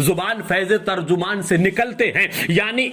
زبان فیض ترجمان سے نکلتے ہیں، یعنی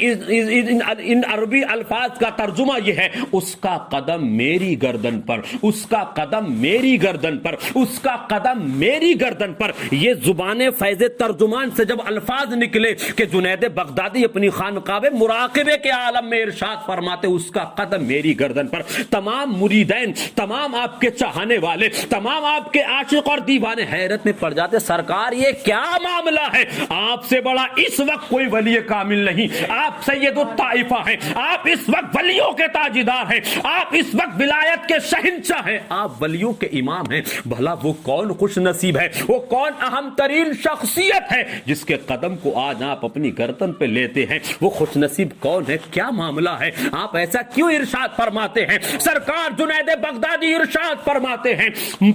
ان عربی الفاظ کا ترجمہ یہ ہے، اس کا قدم میری گردن پر، اس کا قدم میری گردن پر، اس کا قدم میری گردن پر۔ یہ زبان فیض ترجمان سے جب الفاظ نکلے کہ جنید بغدادی اپنی خانقاہ میں مراقبے کے عالم میں ارشاد فرماتے اس کا قدم میری گردن پر، تمام مریدین، تمام آپ کے چاہنے والے، تمام آپ کے عاشق اور دیوانے حیرت میں پڑ جاتے، سرکار یہ کیا معاملہ ہے؟ آپ سے بڑا اس وقت کوئی ولی کامل نہیں، آپ سید الطائفہ ہیں، آپ اس وقت ولیوں کے تاجدار ہیں، آپ اس وقت ولایت کے شہنشاہ ہیں، آپ ولیوں کے امام ہیں۔ بھلا وہ کون خوش نصیب ہے، وہ کون اہم ترین شخصیت ہے جس کے قدم کو آج آپ اپنی گردن پہ لیتے ہیں؟ وہ خوش نصیب کون ہے؟ کیا معاملہ ہے؟ آپ ایسا کیوں ارشاد فرماتے ہیں؟ سرکار جنید بغدادی ارشاد فرماتے ہیں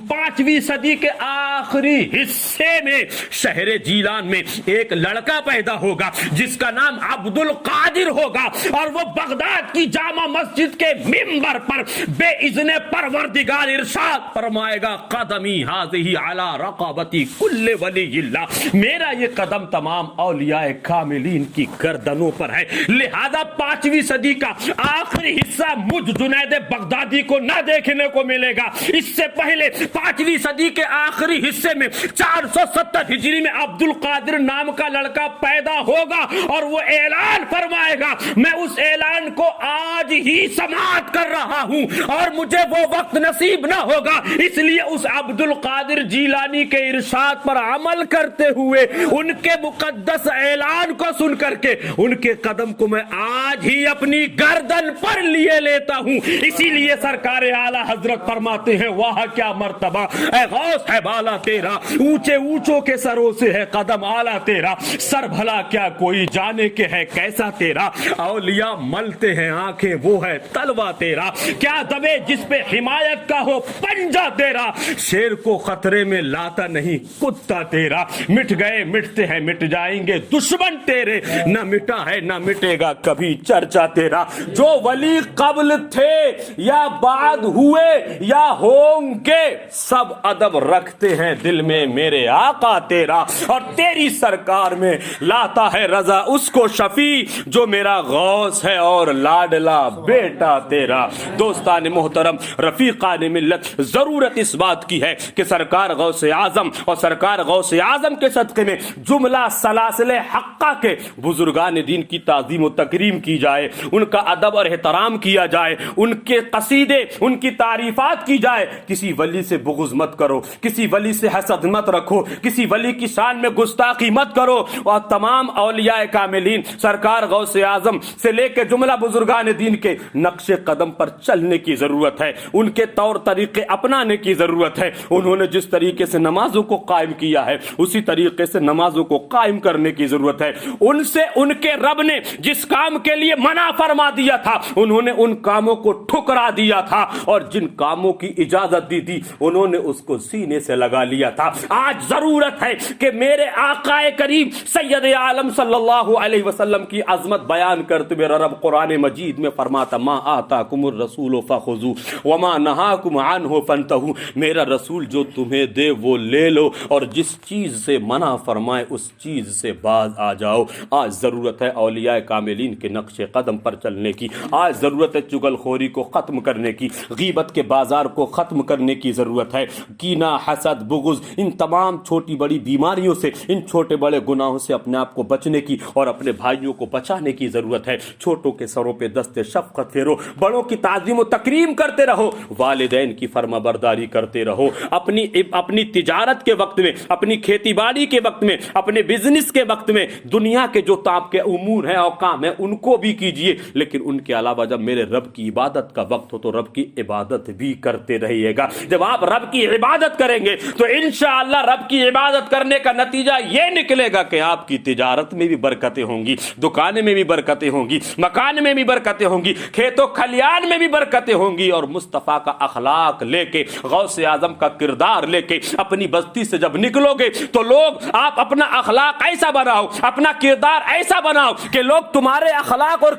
5ویں صدی کے آخری حصے میں شہر جیلان میں ایک لڑکا پیدا ہوگا جس کا نام عبد القادر ہوگا، اور وہ بغداد کی جامع مسجد کے منبر پر بے اذن پروردگار ارشاد فرمائے گا قدمی ھذہ علی رقبتی کل ولی اللہ، میرا یہ قدم تمام اولیاء کاملین کی گردنوں پر ہے۔ لہذا 5ویں صدی کا آخری حصہ مجھ جنید بغدادی کو نہ دیکھنے کو ملے گا، اس سے پہلے 5ویں صدی کے آخری حصے میں 470 ہجری میں عبد القادر نام کا لڑکا پیدا ہوگا، اور وہ اعلان فرمائے گا میں اس اعلان کو آج ہی سماعت کر رہا ہوں اور مجھے وہ وقت نصیب نہ ہوگا، اس لیے اس عبد القادر جیلانی کے ارشاد پر عمل کرتے ہوئے ان کے مقدس اعلان کو سن کر کے ان کے قدم کو میں آج ہی اپنی گردن پر لیے لیتا ہوں۔ اسی لیے سرکار اعلیٰ حضرت فرماتے ہیں واہ کیا مرتبہ اے غوث ہے بالا تیرا، اونچے اونچوں کے سروں سے ہے قدم اعلیٰ تیرا، سر بھلا کیا کوئی جانے کے ہے کیسا تیرا، اولیاء ملتے ہیں آنکھیں وہ ہے تلوا تیرا، کیا دبے جس پہ حمایت کا ہو پنجہ تیرا، شیر کو خطرے میں لاتا نہیں کتا تیرا، مٹ گئے مٹتے ہیں مٹ جائیں گے دشمن تیرے، نہ مٹا ہے نہ مٹے گا کبھی چرچا تیرا، جو ولی قبل تھے یا بعد ہوئے یا ہوں گے سب ادب رکھتے ہیں دل میں میرے آقا تیرا، اور تیری سرکار میں لاتا ہے رضا اس کو شفیع جو میرا غوث ہے اور لاڈلا بیٹا تیرا۔ دوستان محترم، رفیقان ملت، ضرورت اس بات کی ہے کہ سرکار غوث اعظم اور سرکار غوث اعظم کے صدقے میں جملہ سلاسل حقہ کے بزرگان دین کی تعظیم و تکریم کی جائے، ان کا ادب اور احترام کیا جائے، ان کے قصیدے ان کی تعریفات کی جائے۔ کسی ولی سے بغض مت کرو، کسی ولی سے حسد مت رکھو، کسی ولی کی شان میں گستاخی مت کرو، اور تمام اولیاء کاملین سرکار غوث اعظم سے لے کے جملہ بزرگان دین کے نقش قدم پر چلنے کی ضرورت ہے، ان کے طور طریقے اپنانے کی ضرورت ہے۔ انہوں نے جس طریقے سے نمازوں کو قائم کیا ہے اسی طریقے سے نمازوں کو قائم کرنے کی ضرورت ہے۔ ان سے ان کے رب نے جس کام کے لیے منع فرما دیا تھا انہوں نے ان کاموں کو ٹھکرا دیا تھا، اور جن کاموں کی اجازت دی تھی انہوں نے اس کو سینے سے لگا لیا تھا۔ آج ضرورت ہے کہ میرے آقا کریم سید عالم صلی اللہ علیہ وسلم کی عظمت بیان کرتے ہوئے رب قرآن مجید میں فرماتا ما آتاکم الرسول فخذوہ وما نہاکم عنہ فانتہوا، میرا رسول جو تمہیں دے وہ لے لو اور جس چیز سے منع فرمائے اس چیز سے باز آ جاؤ۔ آج ضرورت ہے اولیاء کاملین کے نقش قدم پر چلنے کی، آج ضرورت ہے چغل خوری کو ختم کرنے کی، غیبت کے بازار کو ختم کرنے کی ضرورت ہے، کینہ حسد بغض ان تمام چھوٹی بڑی بیماریوں سے، ان چھوٹے بڑے گناہوں سے اپنے آپ کو بچنے کی اور اپنے بھائیوں کو بچانے کی ضرورت ہے۔ چھوٹوں کے سروں پہ دست شفقت پھیرو، بڑوں کی تعظیم و تکریم کرتے رہو، والدین کی فرما برداری کرتے رہو، اپنی تجارت کے وقت میں، اپنی کھیتی باڑی کے وقت میں، اپنے بزنس کے وقت میں، دنیا کے جو آپ کے امور ہیں اور کام ہیں ان کو بھی کیجئے، لیکن ان کے علاوہ جب میرے رب کی عبادت کا وقت ہو تو رب کی عبادت بھی کرتے رہیے گا۔ جب آپ رب کی عبادت کریں گے تو انشاءاللہ رب کی عبادت کرنے کا نتیجہ یہ نکلے گا کہ آپ کی تجارت میں بھی برکتیں ہوں گی، دکان میں بھی برکتیں ہوں گی، مکان میں بھی برکتیں ہوں گی، کھیت و کھلیان میں بھی برکتیں ہوں گی، اور مصطفیٰ کا اخلاق لے کے، غوث اعظم کا کردار لے کے اپنی بستی سے جب نکلو گے تو لوگ آپ اپنا اخلاق ایسا بناؤ، اپنا کردار ایسا بناؤ کہ لوگ تمہارے اخلاق اور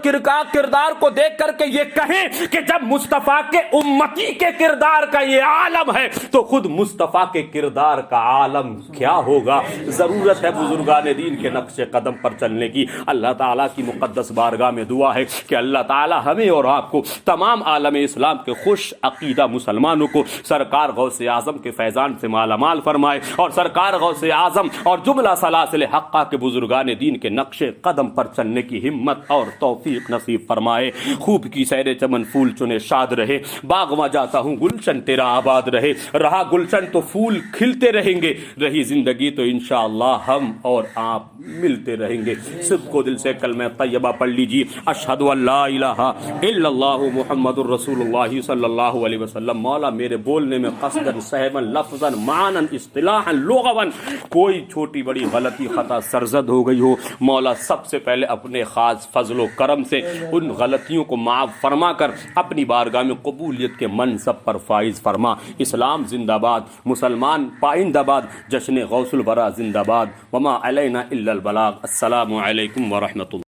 کردار کو دیکھ کر کے یہ کہیں کہ جب مصطفیٰ کے امتی کے کردار کا یہ عالم ہے تو خود مصطفیٰ کے کردار کا عالم کیا ہوگا۔ ہوگا. ضرورت ہے بزرگان دین کے نقش قدم پر چلنے کی. اللہ تعالیٰ کی مقدس بارگاہ میں دعا ہے کہ اللہ تعالیٰ ہمیں اور آپ کو, تمام عالم اسلام کے خوش عقیدہ مسلمانوں کو سرکار غوث اعظم کے فیضان سے مالا مال فرمائے, اور سرکار غوث اعظم اور جملہ سلاسل حقہ کے بزرگان دین کے نقش قدم پر چلنے کی ہمت اور توفیق نصیب فرمائے. خوب کی سیر چمن پھول چنے شاد رہے, باغ میں جاتا ہوں گلشن تیرا آباد رہے. رہا گلشن تو پھول کھلتے رہیں گے, رہی زندگی تو انشاءاللہ ہم اور آپ ملتے رہیں گے. سب کو دل سے کلمہ طیبہ پڑھ لیجیے, اشہد ان لا الہ الا اللہ محمد الرسول اللہ صلی اللہ علیہ وسلم. مولا میرے بولنے میں قصداً سہواً لفظاً معناً اصطلاحاً لغواً کوئی چھوٹی بڑی غلطی خطا سرزد ہو گئی ہو, مولا سب سے پہلے اپنے خاص فضل و کرم سے ان غلطیوں کو معاف فرما کر اپنی بارگاہ میں قبولیت کے منصب پر فائز فرما. اسلام زندہ باد, مسلمان پائندہ باد, جشن غوث الورا زندہ باد. وما علینا الا البلاغ. السلام علیکم ورحمۃ اللہ.